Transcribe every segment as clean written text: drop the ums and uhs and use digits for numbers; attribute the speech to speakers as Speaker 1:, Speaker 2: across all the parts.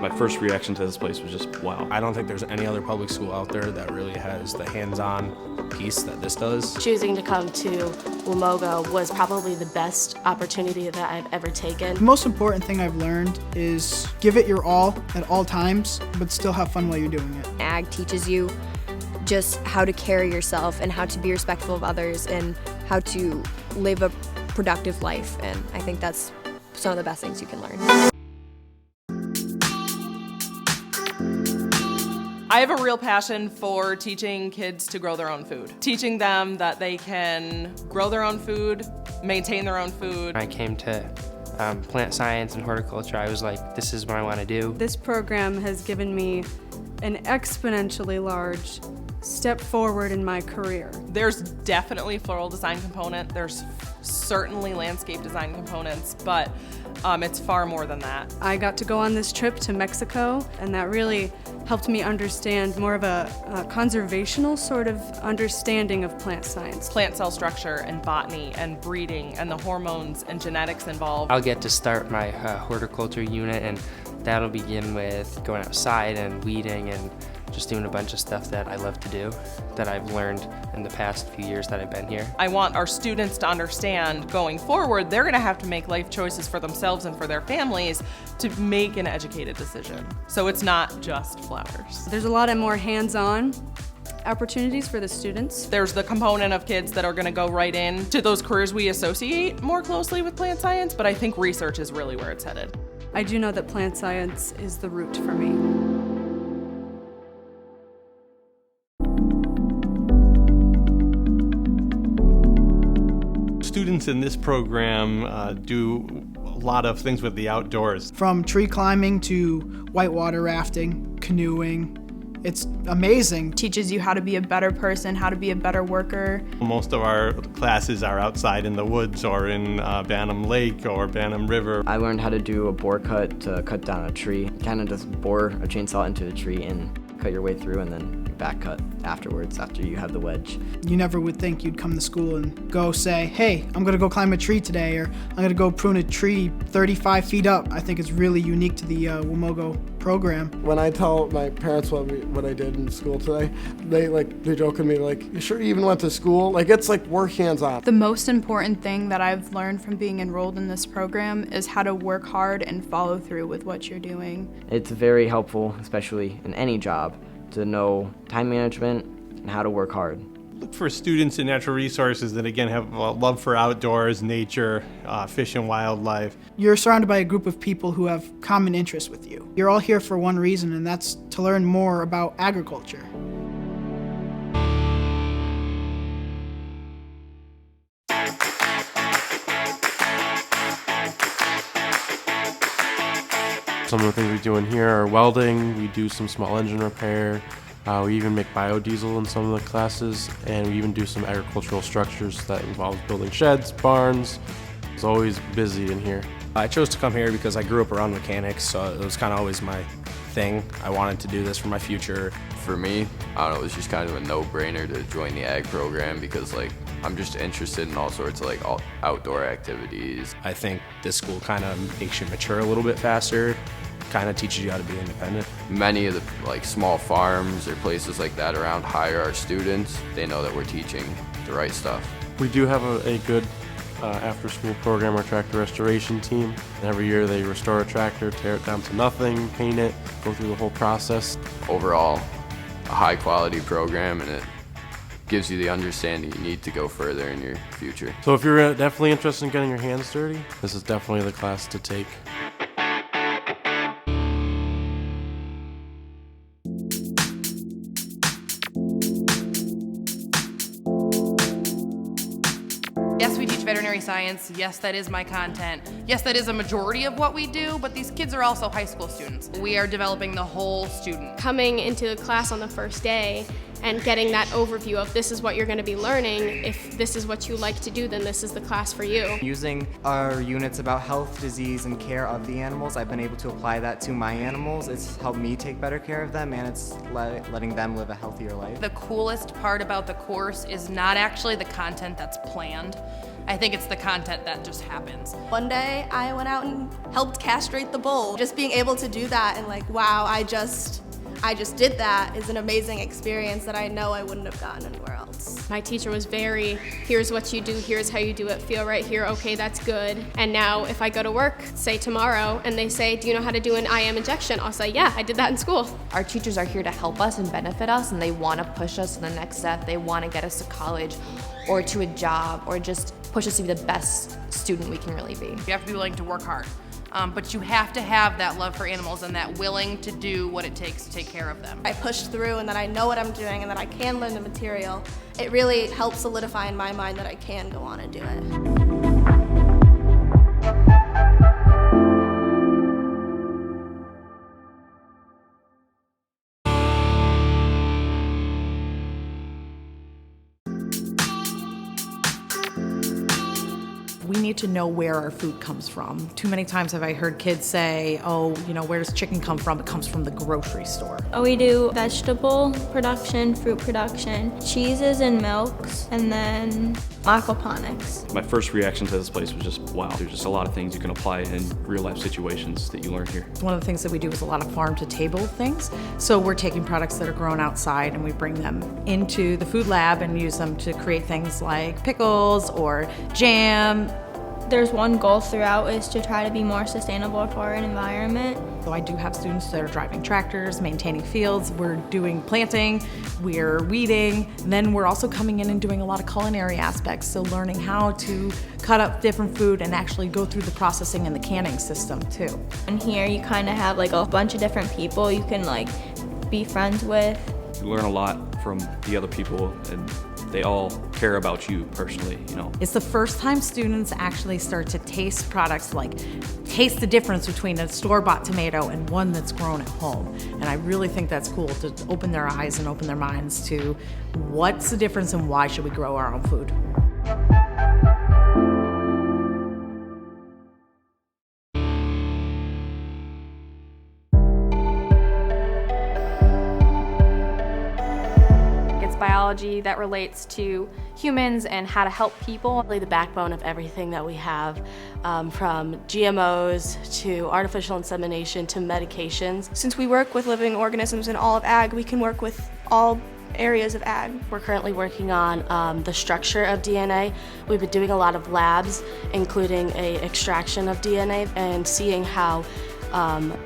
Speaker 1: My first reaction to this place was just, wow.
Speaker 2: I don't think there's any other public school out there that really has the hands-on piece that this does.
Speaker 3: Choosing to come to Wamogo was probably the best opportunity that I've ever taken.
Speaker 4: The most important thing I've learned is give it your all at all times, but still have fun while you're doing it.
Speaker 5: Ag teaches you just how to carry yourself and how to be respectful of others and how to live a productive life, and I think that's some of the best things you can learn.
Speaker 6: I have a real passion for teaching kids to grow their own food. Teaching them that they can grow their own food, maintain their own food.
Speaker 7: When I came to plant science and horticulture, I was like, this is what I want to do.
Speaker 8: This program has given me an exponentially large step forward in my career.
Speaker 6: There's definitely floral design component. There's certainly landscape design components, but it's far more than that.
Speaker 8: I got to go on this trip to Mexico, and that really helped me understand more of a conservational sort of understanding of plant science.
Speaker 6: Plant cell structure and botany and breeding and the hormones and genetics involved.
Speaker 7: I'll get to start my horticulture unit, and that'll begin with going outside and weeding and just doing a bunch of stuff that I love to do, that I've learned in the past few years that I've been here.
Speaker 6: I want our students to understand going forward, they're gonna have to make life choices for themselves and for their families to make an educated decision. So it's not just flowers.
Speaker 8: There's a lot of more hands-on opportunities for the students.
Speaker 6: There's the component of kids that are gonna go right in to those careers we associate more closely with plant science, but I think research is really where it's headed.
Speaker 8: I do know that plant science is the route for me.
Speaker 9: Students in this program do a lot of things with the outdoors.
Speaker 4: From tree climbing to whitewater rafting, canoeing. It's amazing.
Speaker 10: Teaches you how to be a better person, how to be a better worker.
Speaker 9: Most of our classes are outside in the woods or in Banham Lake or Banham River.
Speaker 11: I learned how to do a bore cut to cut down a tree. Kind of just bore a chainsaw into the tree and cut your way through, and then back cut afterwards after you have the wedge.
Speaker 4: You never would think you'd come to school and go say, hey, I'm gonna go climb a tree today, or I'm gonna go prune a tree 35 feet up. I think it's really unique to the Wamogo program.
Speaker 12: When I tell my parents what I did in school today, they joke at me like, you sure you even went to school? Like, it's like we're hands-on.
Speaker 10: The most important thing that I've learned from being enrolled in this program is how to work hard and follow through with what you're doing.
Speaker 11: It's very helpful, especially in any job, to know time management and how to work hard.
Speaker 9: Look for students in natural resources that, again, have a love for outdoors, nature, fish and wildlife.
Speaker 4: You're surrounded by a group of people who have common interests with you. You're all here for one reason, and that's to learn more about agriculture.
Speaker 1: Some of the things we do in here are welding, we do some small engine repair, we even make biodiesel in some of the classes, and we even do some agricultural structures that involve building sheds, barns. It's always busy in here.
Speaker 2: I chose to come here because I grew up around mechanics, so it was kind of always my thing. I wanted to do this for my future.
Speaker 13: For me, I don't know, it was just kind of a no-brainer to join the ag program because I'm just interested in all sorts of all outdoor activities.
Speaker 2: I think this school kind of makes you mature a little bit faster, kind of teaches you how to be independent.
Speaker 13: Many of the small farms or places like that around hire our students. They know that we're teaching the right stuff.
Speaker 1: We do have a good after-school program, our tractor restoration team. And every year they restore a tractor, tear it down to nothing, paint it, go through the whole process.
Speaker 13: Overall, a high-quality program, and it gives you the understanding you need to go further in your future.
Speaker 1: So if you're definitely interested in getting your hands dirty, this is definitely the class to take.
Speaker 14: Yes, we teach veterinary science. Yes, that is my content. Yes, that is a majority of what we do, but these kids are also high school students. We are developing the whole student.
Speaker 3: Coming into a class on the first day and getting that overview of this is what you're going to be learning. If this is what you like to do, then this is the class for you.
Speaker 15: Using our units about health, disease, and care of the animals, I've been able to apply that to my animals. It's helped me take better care of them, and it's letting them live a healthier life.
Speaker 14: The coolest part about the course is not actually the content that's planned. I think it's the content that just happens.
Speaker 16: One day I went out and helped castrate the bull. Just being able to do that and like, wow, I just did that is an amazing experience that I know I wouldn't have gotten anywhere else.
Speaker 3: My teacher was very, here's what you do, here's how you do it, feel right here, okay, that's good. And now if I go to work, say tomorrow, and they say, do you know how to do an IM injection? I'll say, yeah, I did that in school.
Speaker 17: Our teachers are here to help us and benefit us, and they want to push us to the next step. They want to get us to college or to a job or just push us to be the best student we can really be.
Speaker 14: You have to be willing to work hard. But you have to have that love for animals and that willing to do what it takes to take care of them.
Speaker 16: I pushed through and that I know what I'm doing and that I can learn the material. It really helps solidify in my mind that I can go on and do it.
Speaker 18: We need to know where our food comes from. Too many times have I heard kids say, oh, you know, where does chicken come from? It comes from the grocery store.
Speaker 19: We do vegetable production, fruit production, cheeses and milks, and then aquaponics.
Speaker 20: My first reaction to this place was just, wow, there's just a lot of things you can apply in real life situations that you learn here.
Speaker 18: One of the things that we do is a lot of farm to table things. So we're taking products that are grown outside and we bring them into the food lab and use them to create things like pickles or jam.
Speaker 19: There's one goal throughout is to try to be more sustainable for our environment.
Speaker 18: So I do have students that are driving tractors, maintaining fields, we're doing planting, we're weeding, and then we're also coming in and doing a lot of culinary aspects, so learning how to cut up different food and actually go through the processing and the canning system too.
Speaker 19: And here you kind of have like a bunch of different people you can like be friends with.
Speaker 20: You learn a lot from the other people and they all care about you personally, you know.
Speaker 18: It's the first time students actually start to taste products, like taste the difference between a store-bought tomato and one that's grown at home. And I really think that's cool to open their eyes and open their minds to what's the difference and why should we grow our own food.
Speaker 21: Biology that relates to humans and how to help people.
Speaker 22: Really the backbone of everything that we have, from GMOs to artificial insemination to medications.
Speaker 16: Since we work with living organisms in all of ag, we can work with all areas of ag.
Speaker 22: We're currently working on the structure of DNA. We've been doing a lot of labs, including a extraction of DNA and seeing how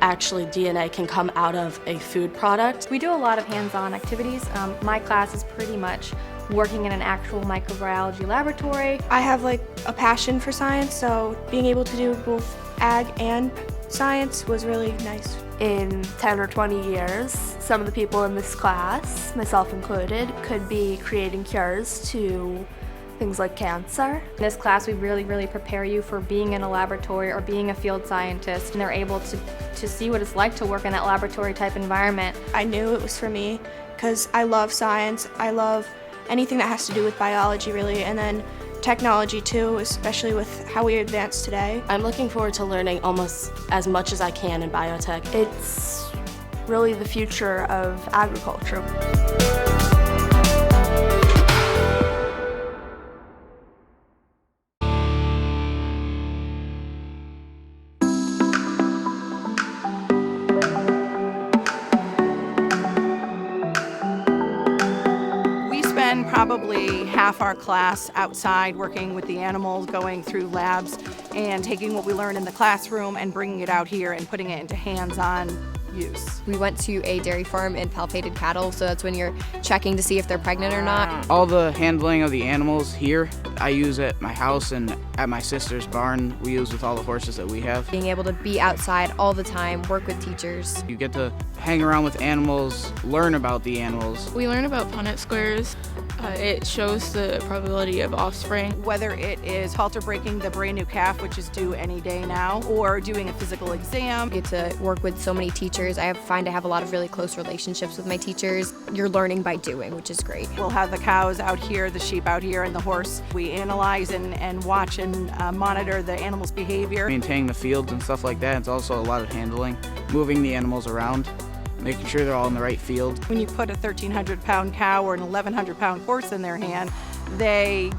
Speaker 22: actually DNA can come out of a food product.
Speaker 23: We do a lot of hands-on activities. My class is pretty much working in an actual microbiology laboratory.
Speaker 16: I have like a passion for science, so being able to do both ag and science was really nice.
Speaker 24: In 10 or 20 years, some of the people in this class, myself included, could be creating cures to things like cancer.
Speaker 23: In this class, we really prepare you for being in a laboratory or being a field scientist, and they're able to see what it's like to work in that laboratory type environment.
Speaker 16: I knew it was for me because I love science. I love anything that has to do with biology, really, and then technology too, especially with how we advance today.
Speaker 22: I'm looking forward to learning almost as much as I can in biotech.
Speaker 24: It's really the future of agriculture.
Speaker 25: Probably half our class outside working with the animals, going through labs and taking what we learned in the classroom and bringing it out here and putting it into hands-on use.
Speaker 5: We went to a dairy farm and palpated cattle, so that's when you're checking to see if they're pregnant or not.
Speaker 26: All the handling of the animals here, I use at my house and at my sister's barn. We use with all the horses that we have.
Speaker 5: Being able to be outside all the time, work with teachers.
Speaker 26: You get to hang around with animals, learn about the animals.
Speaker 27: We learn about Punnett squares. It shows the probability of offspring.
Speaker 25: Whether it is halter breaking the brand new calf, which is due any day now, or doing a physical exam.
Speaker 5: I get to work with so many teachers. I find I have a lot of really close relationships with my teachers. You're learning by doing, which is great.
Speaker 25: We'll have the cows out here, the sheep out here, and the horse. We analyze and watch and monitor the animal's behavior.
Speaker 26: Maintaining the fields and stuff like that. It's also a lot of handling, moving the animals around, making sure they're all in the right field.
Speaker 25: When you put a 1,300-pound cow or an 1,100-pound horse in their hand, they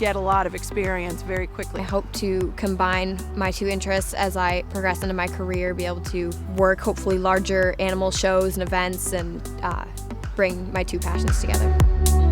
Speaker 25: get a lot of experience very quickly.
Speaker 5: I hope to combine my two interests as I progress into my career, be able to work hopefully larger animal shows and events and bring my two passions together.